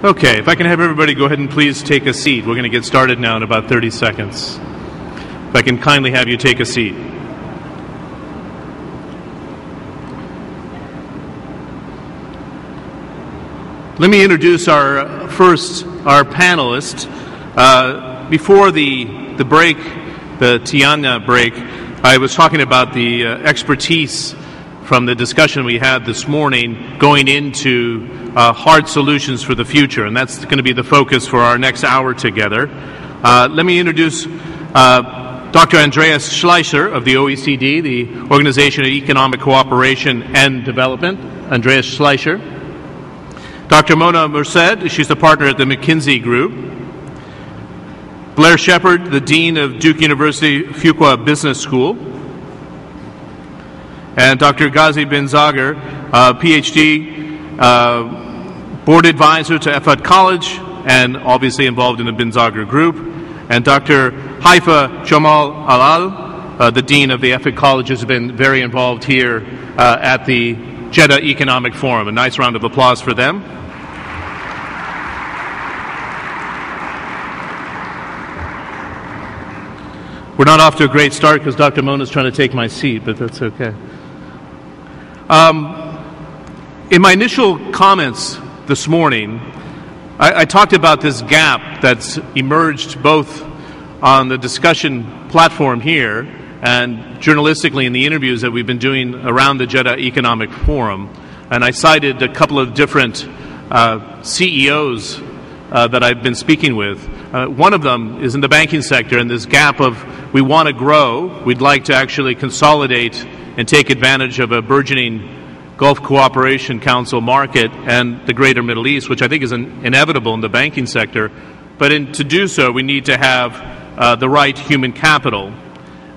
Okay, if I can have everybody go ahead and please take a seat. We're going to get started now in about 30 seconds. If I can kindly have you take a seat. Let me introduce our panelist. Before the break, the Tiana break, I was talking about the expertise from the discussion we had this morning going into hard solutions for the future, and that's going to be the focus for our next hour together. Let me introduce Dr. Andreas Schleicher of the OECD, the Organization of Economic Cooperation and Development. Andreas Schleicher. Dr. Mona Merced, she's the partner at the McKinsey Group. Blair Shepard, the Dean of Duke University Fuqua Business School. And Dr. Ghazi bin Zager, PhD, board advisor to EFAT College, and obviously involved in the bin Zager Group. And Dr. Haifa Jamal Alal, the Dean of the EFAT College, has been very involved here at the Jeddah Economic Forum. A nice round of applause for them. We're not off to a great start because Dr. Mona's trying to take my seat, but that's okay. In my initial comments this morning, I talked about this gap that's emerged both on the discussion platform here and journalistically in the interviews that we've been doing around the Jeddah Economic Forum. And I cited a couple of different CEOs that I've been speaking with. One of them is in the banking sector, and this gap of we want to grow, we'd like to actually consolidate and take advantage of a burgeoning Gulf Cooperation Council market and the greater Middle East, which I think is inevitable in the banking sector. But to do so, we need to have the right human capital.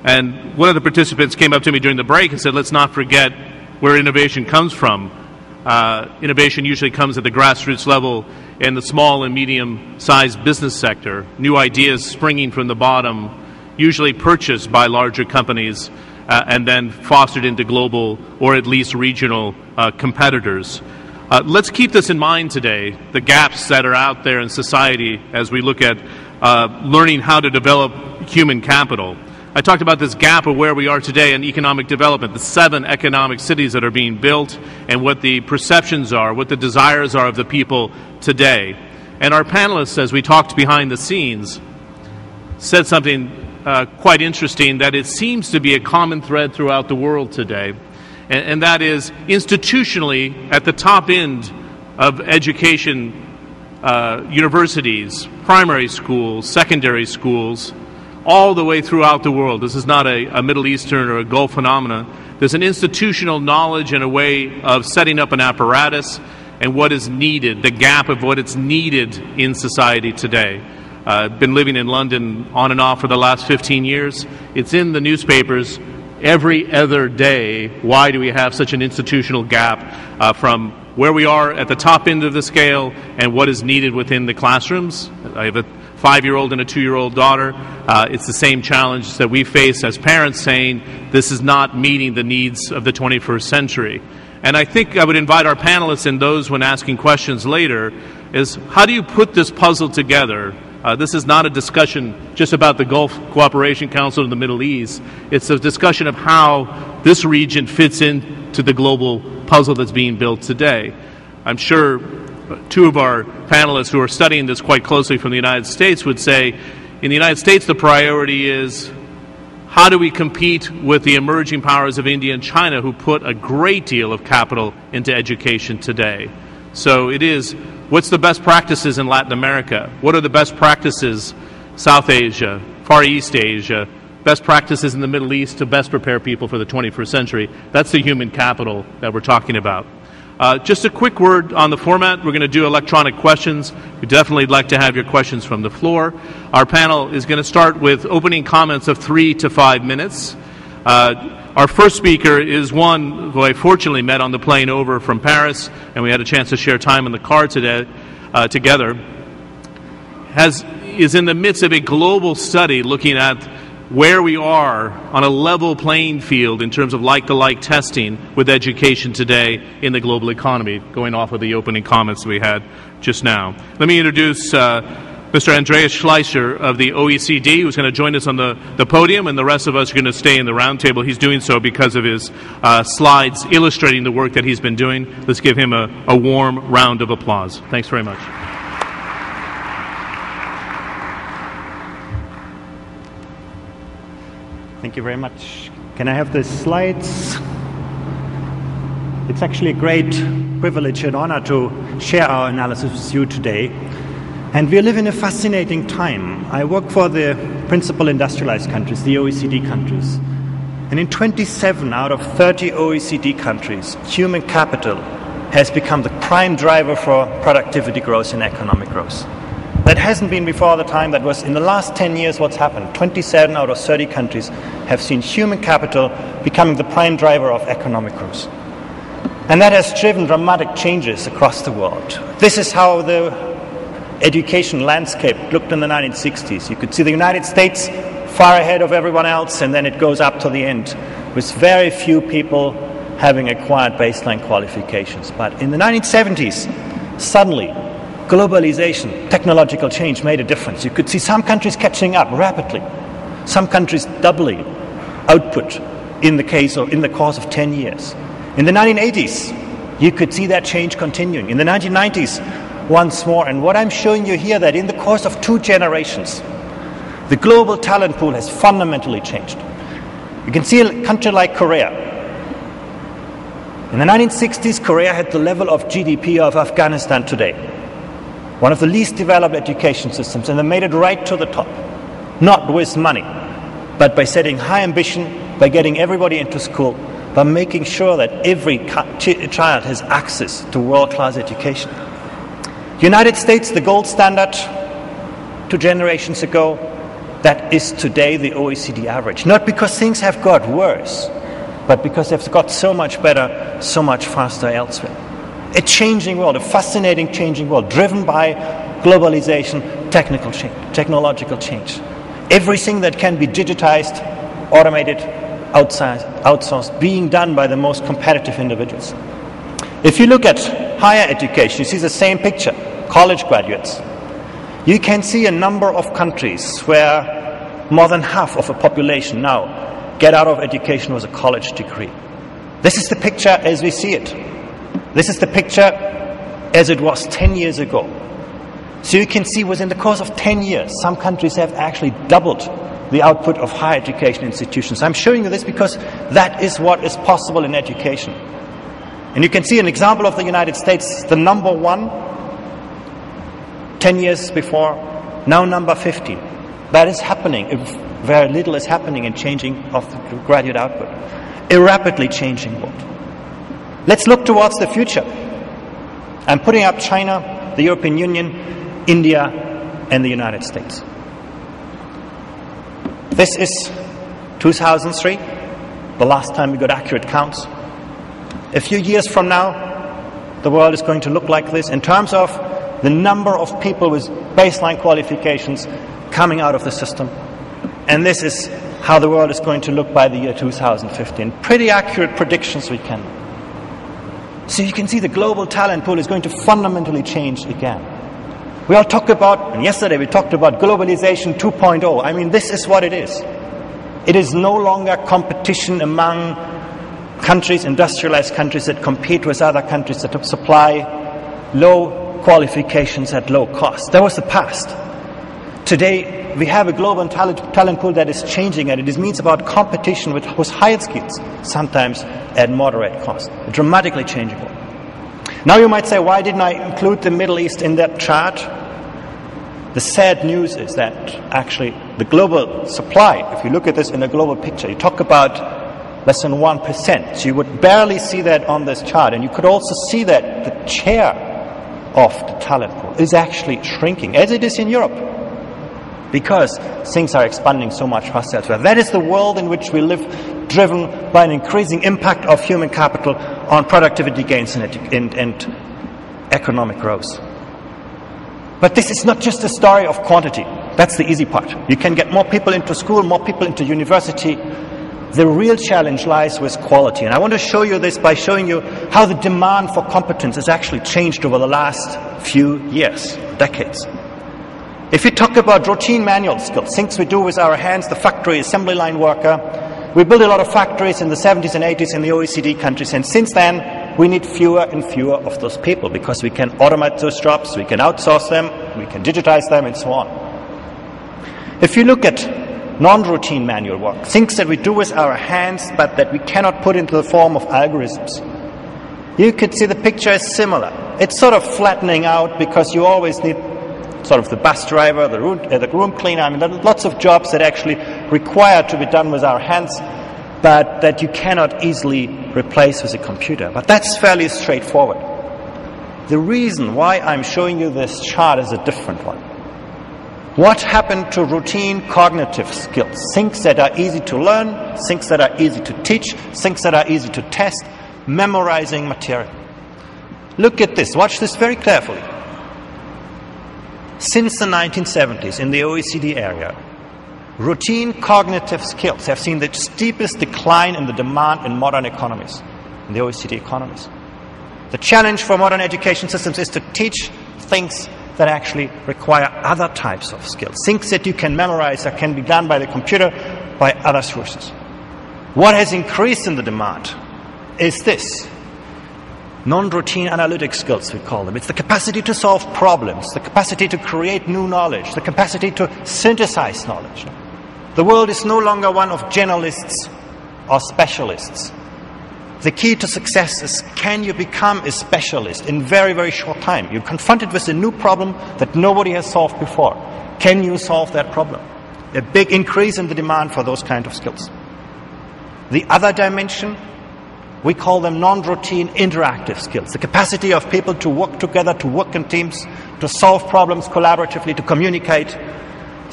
And one of the participants came up to me during the break and said, let's not forget where innovation comes from. Innovation usually comes at the grassroots level in the small and medium-sized business sector. New ideas springing from the bottom, usually purchased by larger companies, and then fostered into global or at least regional competitors. Let's keep this in mind today, the gaps that are out there in society as we look at learning how to develop human capital. I talked about this gap of where we are today in economic development, the 7 economic cities that are being built, and what the perceptions are, what the desires are of the people today. And our panelists, as we talked behind the scenes, said something quite interesting, that it seems to be a common thread throughout the world today, and that is institutionally at the top end of education, universities, primary schools, secondary schools, all the way throughout the world. This is not a Middle Eastern or a Gulf phenomenon. There's an institutional knowledge and a way of setting up an apparatus and what is needed, the gap of what is needed in society today. I've been living in London on and off for the last 15 years. It's in the newspapers every other day. Why do we have such an institutional gap from where we are at the top end of the scale and what is needed within the classrooms? I have a 5-year-old and a 2-year-old daughter. It's the same challenge that we face as parents, saying this is not meeting the needs of the 21st century. And I think I would invite our panelists and those when asking questions later is, how do you put this puzzle together? This is not a discussion just about the Gulf Cooperation Council in the Middle East. It's a discussion of how this region fits into the global puzzle that's being built today. I'm sure 2 of our panelists who are studying this quite closely from the United States would say, in the United States the priority is how do we compete with the emerging powers of India and China, who put a great deal of capital into education today. So it is, what's the best practices in Latin America? What are the best practices South Asia, Far East Asia, best practices in the Middle East to best prepare people for the 21st century? That's the human capital that we're talking about. Just a quick word on the format. We're going to do electronic questions. We'd definitely like to have your questions from the floor. Our panel is going to start with opening comments of 3 to 5 minutes. Our first speaker is one who I fortunately met on the plane over from Paris, and we had a chance to share time in the car today together. Is in the midst of a global study looking at where we are on a level playing field in terms of like-to-like testing with education today in the global economy, going off of the opening comments we had just now. Let me introduce Mr. Andreas Schleicher of the OECD, who's going to join us on the podium, and the rest of us are going to stay in the roundtable. He's doing so because of his slides illustrating the work that he's been doing. Let's give him a warm round of applause. Thanks very much. Thank you very much. Can I have the slides? It's actually a great privilege and honor to share our analysis with you today. And we live in a fascinating time. I work for the principal industrialized countries, the OECD countries. And in 27 out of 30 OECD countries, human capital has become the prime driver for productivity growth and economic growth. That hasn't been before the time. That was in the last 10 years what's happened. 27 out of 30 countries have seen human capital becoming the prime driver of economic growth. And that has driven dramatic changes across the world. This is how the education landscape looked in the 1960s. You could see the United States far ahead of everyone else, and then it goes up to the end with very few people having acquired baseline qualifications. But in the 1970s, suddenly, globalization, technological change made a difference. You could see some countries catching up rapidly, some countries doubling output in the course of 10 years. In the 1980s, you could see that change continuing. In the 1990s, once more. And what I'm showing you here, that in the course of 2 generations, the global talent pool has fundamentally changed. You can see a country like Korea. In the 1960s, Korea had the level of GDP of Afghanistan today. One of the least developed education systems, and they made it right to the top. Not with money, but by setting high ambition, by getting everybody into school, by making sure that every child has access to world-class education. United States, the gold standard 2 generations ago, that is today the OECD average. Not because things have got worse, but because they've got so much better, so much faster elsewhere. A changing world, a fascinating changing world, driven by globalization, technological change. Everything that can be digitized, automated, outsourced, being done by the most competitive individuals. If you look at higher education, you see the same picture, college graduates. You can see a number of countries where more than half of a population now get out of education with a college degree. This is the picture as we see it. This is the picture as it was 10 years ago. So you can see within the course of 10 years, some countries have actually doubled the output of higher education institutions. I'm showing you this because that is what is possible in education. And you can see an example of the United States, the number 1, 10 years before, now number 15. That is happening. Very little is happening in changing of the graduate output. A rapidly changing world. Let's look towards the future. I'm putting up China, the European Union, India, and the United States. This is 2003, the last time we got accurate counts. A few years from now, the world is going to look like this in terms of the number of people with baseline qualifications coming out of the system. And this is how the world is going to look by the year 2015. Pretty accurate predictions we can. So you can see the global talent pool is going to fundamentally change again. We all talk about, and yesterday we talked about globalization 2.0. I mean, this is what it is. It is no longer competition among countries, industrialized countries that compete with other countries that supply low qualifications at low cost. That was the past. Today, we have a global talent pool that is changing, and it means about competition with higher skills, sometimes at moderate cost. A dramatically changing world. Now you might say, why didn't I include the Middle East in that chart? The sad news is that actually the global supply, if you look at this in a global picture, you talk about less than 1%. So you would barely see that on this chart. And you could also see that the share of the talent pool is actually shrinking, as it is in Europe, because things are expanding so much faster elsewhere. That is the world in which we live, driven by an increasing impact of human capital on productivity gains and economic growth. But this is not just a story of quantity. That's the easy part. You can get more people into school, more people into university. The real challenge lies with quality. And I want to show you this by showing you how the demand for competence has actually changed over the last few years, decades. If you talk about routine manual skills, things we do with our hands, the factory assembly line worker, we built a lot of factories in the 70s and 80s in the OECD countries, and since then we need fewer and fewer of those people because we can automate those jobs, we can outsource them, we can digitize them, and so on. If you look at non-routine manual work, things that we do with our hands but that we cannot put into the form of algorithms, you could see the picture is similar. It's sort of flattening out because you always need sort of the bus driver, the room cleaner. I mean, there are lots of jobs that actually require to be done with our hands, but that you cannot easily replace with a computer. But that's fairly straightforward. The reason why I'm showing you this chart is a different one. What happened to routine cognitive skills? Things that are easy to learn, things that are easy to teach, things that are easy to test, memorizing material. Look at this. Watch this very carefully. Since the 1970s in the OECD area, routine cognitive skills have seen the steepest decline in the demand in modern economies, in the OECD economies. The challenge for modern education systems is to teach things that actually require other types of skills, things that you can memorize or can be done by the computer, by other sources. What has increased in the demand is this. Non-routine analytic skills, we call them. It's the capacity to solve problems, the capacity to create new knowledge, the capacity to synthesize knowledge. The world is no longer one of generalists or specialists. The key to success is, can you become a specialist in very, very short time? You're confronted with a new problem that nobody has solved before. Can you solve that problem? A big increase in the demand for those kind of skills. The other dimension, we call them non-routine interactive skills. The capacity of people to work together, to work in teams, to solve problems collaboratively, to communicate.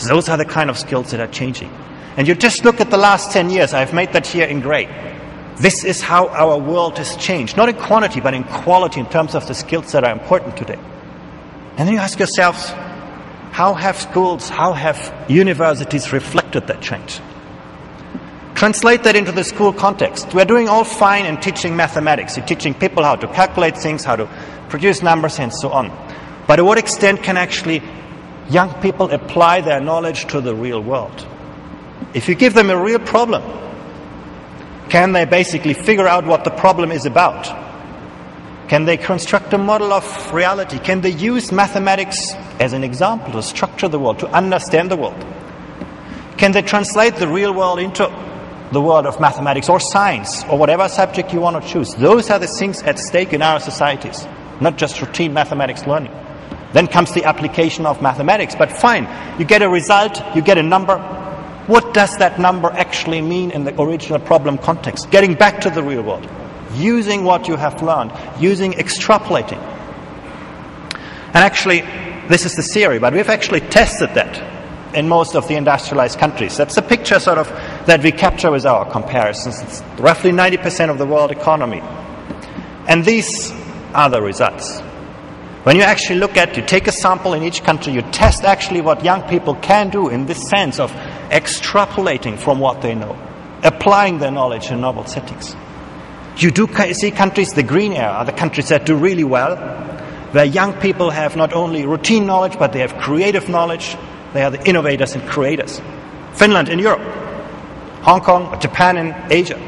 Those are the kind of skills that are changing. And you just look at the last 10 years. I've made that here in gray. This is how our world has changed. Not in quantity, but in quality in terms of the skills that are important today. And then you ask yourselves, how have schools, how have universities reflected that change? Translate that into the school context. We're doing all fine in teaching mathematics. You're teaching people how to calculate things, how to produce numbers, and so on. But to what extent can actually young people apply their knowledge to the real world? If you give them a real problem, can they basically figure out what the problem is about? Can they construct a model of reality? Can they use mathematics as an example to structure the world, to understand the world? Can they translate the real world into the world of mathematics or science or whatever subject you want to choose? Those are the things at stake in our societies, not just routine mathematics learning. Then comes the application of mathematics. But fine, you get a result, you get a number. What does that number actually mean in the original problem context? Getting back to the real world, using what you have learned, using extrapolating. And actually, this is the theory, but we've actually tested that in most of the industrialized countries. That's a picture sort of that we capture with our comparisons. It's roughly 90% of the world economy. And these are the results. When you actually look at, you take a sample in each country, you test actually what young people can do in this sense of extrapolating from what they know, applying their knowledge in novel settings. You do see countries, the green area, are the countries that do really well, where young people have not only routine knowledge, but they have creative knowledge. They are the innovators and creators. Finland in Europe, Hong Kong, Japan in Asia.